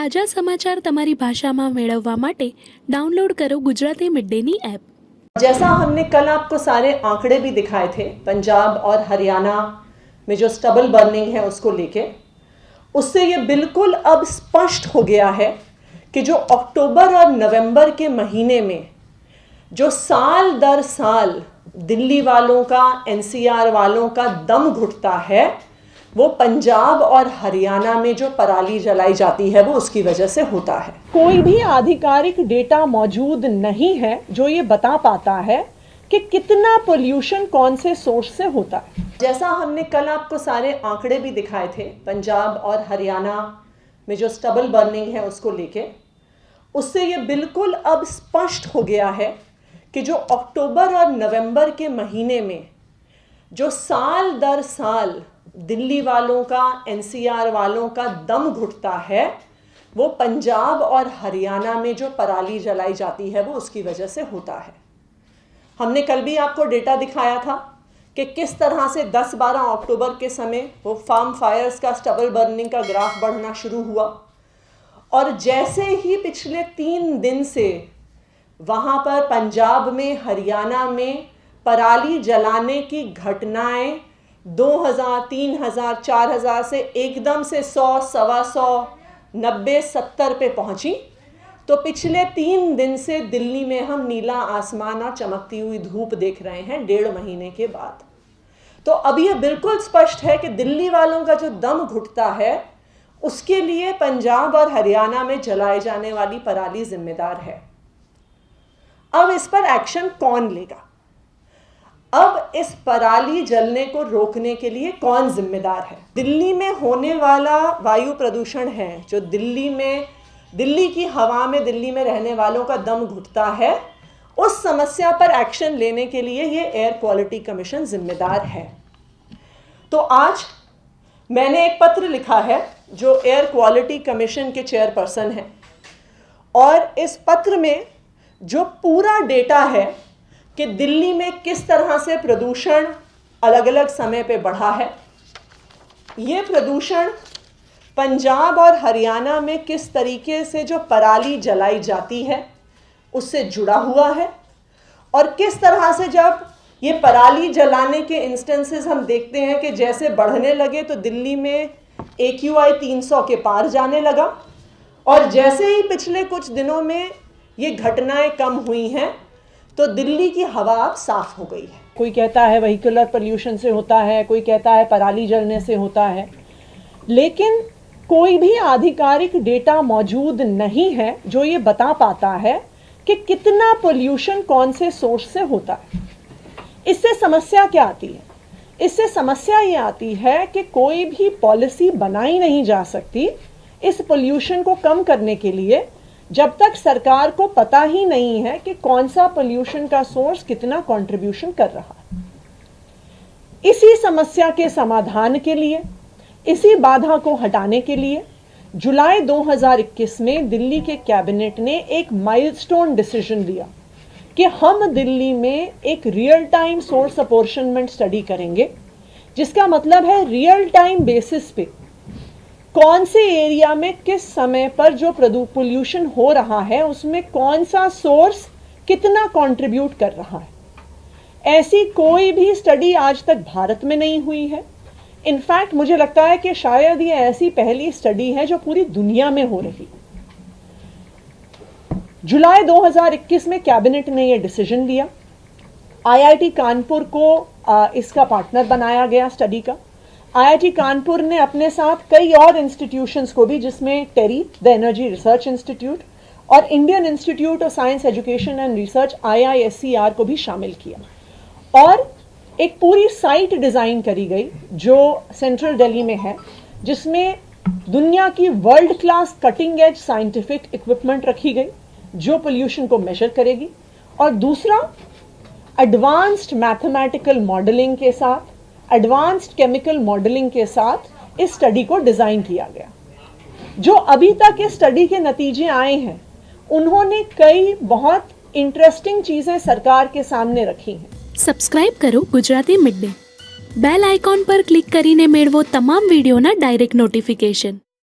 તાજા સમાચાર તમારી ભાષામાં મેળવવા માટે ડાઉનલોડ કરો ગુજરાતી મિડ ડેની એપ। जैसा हमने कल आपको सारे आंकड़े भी दिखाए थे पंजाब और हरियाणा में जो स्टबल बर्निंग है उसको लेके, उससे ये बिल्कुल अब स्पष्ट हो गया है कि जो अक्टूबर और नवंबर के महीने में जो साल दर साल दिल्ली वालों का, एनसीआर वालों का दम घुटता है, वो पंजाब और हरियाणा में जो पराली जलाई जाती है वो उसकी वजह से होता है। कोई भी आधिकारिक डेटा मौजूद नहीं है जो ये बता पाता है कि कितना पोल्यूशन कौन से सोर्स से होता है। जैसा हमने कल आपको सारे आंकड़े भी दिखाए थे पंजाब और हरियाणा में जो स्टबल बर्निंग है उसको लेके, उससे ये बिल्कुल अब स्पष्ट हो गया है कि जो अक्टूबर और नवंबर के महीने में जो साल दर साल दिल्ली वालों का, एनसीआर वालों का दम घुटता है, वो पंजाब और हरियाणा में जो पराली जलाई जाती है वो उसकी वजह से होता है। हमने कल भी आपको डेटा दिखाया था कि किस तरह से 10-12 अक्टूबर के समय वो फार्म फायर्स का, स्टबल बर्निंग का ग्राफ बढ़ना शुरू हुआ, और जैसे ही पिछले 3 दिन से वहाँ पर पंजाब में, हरियाणा में पराली जलाने की घटनाएं 2000, 3000, 4000 से एकदम से 100, 125, 90, 70 पे पहुंची, तो पिछले 3 दिन से दिल्ली में हम नीला आसमान और चमकती हुई धूप देख रहे हैं 1.5 महीने के बाद। तो अब ये बिल्कुल स्पष्ट है कि दिल्ली वालों का जो दम घुटता है उसके लिए पंजाब और हरियाणा में जलाए जाने वाली पराली जिम्मेदार है। अब इस पर एक्शन कौन लेगा? अब इस पराली जलने को रोकने के लिए कौन जिम्मेदार है? दिल्ली में होने वाला वायु प्रदूषण है, जो दिल्ली की हवा में, दिल्ली में रहने वालों का दम घुटता है, उस समस्या पर एक्शन लेने के लिए ये एयर क्वालिटी कमीशन जिम्मेदार है। तो आज मैंने एक पत्र लिखा है जो एयर क्वालिटी कमीशन के चेयरपर्सन हैं, और इस पत्र में जो पूरा डेटा है कि दिल्ली में किस तरह से प्रदूषण अलग अलग समय पे बढ़ा है, ये प्रदूषण पंजाब और हरियाणा में किस तरीके से जो पराली जलाई जाती है उससे जुड़ा हुआ है, और किस तरह से जब ये पराली जलाने के इंस्टेंसेस हम देखते हैं कि जैसे बढ़ने लगे तो दिल्ली में AQI 300 के पार जाने लगा, और जैसे ही पिछले कुछ दिनों में ये घटनाएं कम हुई हैं तो दिल्ली की हवा अब साफ हो गई है। कोई कहता है व्हीकुलर पोल्यूशन से होता है, कोई कहता है पराली जलने से होता है, लेकिन कोई भी आधिकारिक डेटा मौजूद नहीं है जो ये बता पाता है कि कितना पोल्यूशन कौन से सोर्स से होता है। इससे समस्या क्या आती है? इससे समस्या ये आती है कि कोई भी पॉलिसी बनाई नहीं जा सकती इस पोल्यूशन को कम करने के लिए जब तक सरकार को पता ही नहीं है कि कौन सा पोल्यूशन का सोर्स कितना कंट्रीब्यूशन कर रहा है। इसी समस्या के समाधान के लिए, इसी बाधा को हटाने के लिए जुलाई 2021 में दिल्ली के कैबिनेट ने एक माइलस्टोन डिसीजन लिया कि हम दिल्ली में एक real time source apportionment study करेंगे, जिसका मतलब है रियल टाइम बेसिस पे कौन से एरिया में किस समय पर जो पोल्यूशन हो रहा है उसमें कौन सा सोर्स कितना कंट्रीब्यूट कर रहा है। ऐसी कोई भी स्टडी आज तक भारत में नहीं हुई है। इनफैक्ट मुझे लगता है कि शायद ये ऐसी पहली स्टडी है जो पूरी दुनिया में हो रही। जुलाई 2021 में कैबिनेट ने ये डिसीजन लिया। IIT कानपुर को इसका पार्टनर बनाया गया स्टडी का। IIT कानपुर ने अपने साथ कई और इंस्टीट्यूशंस को भी, जिसमें टेरी, द एनर्जी रिसर्च इंस्टीट्यूट, और Indian institute of science education and research IISER को भी शामिल किया, और एक पूरी साइट डिज़ाइन करी गई जो सेंट्रल दिल्ली में है, जिसमें दुनिया की world class cutting edge scientific equipment रखी गई जो पोल्यूशन को मेजर करेगी, और दूसरा एडवांस्ड मैथमेटिकल मॉडलिंग के साथ, एडवांस्ड केमिकल मॉडलिंग के साथ इस स्टडी को डिजाइन किया गया। जो अभी तक इस स्टडी के नतीजे आए हैं, उन्होंने कई बहुत इंटरेस्टिंग चीजें सरकार के सामने रखी हैं। સબસ્ક્રાઇબ કરો Gujarati mid day. Bell icon પર ક્લિક કરીને મેળવો તમામ વિડીયોના ડાયરેક્ટ નોટિફિકેશન।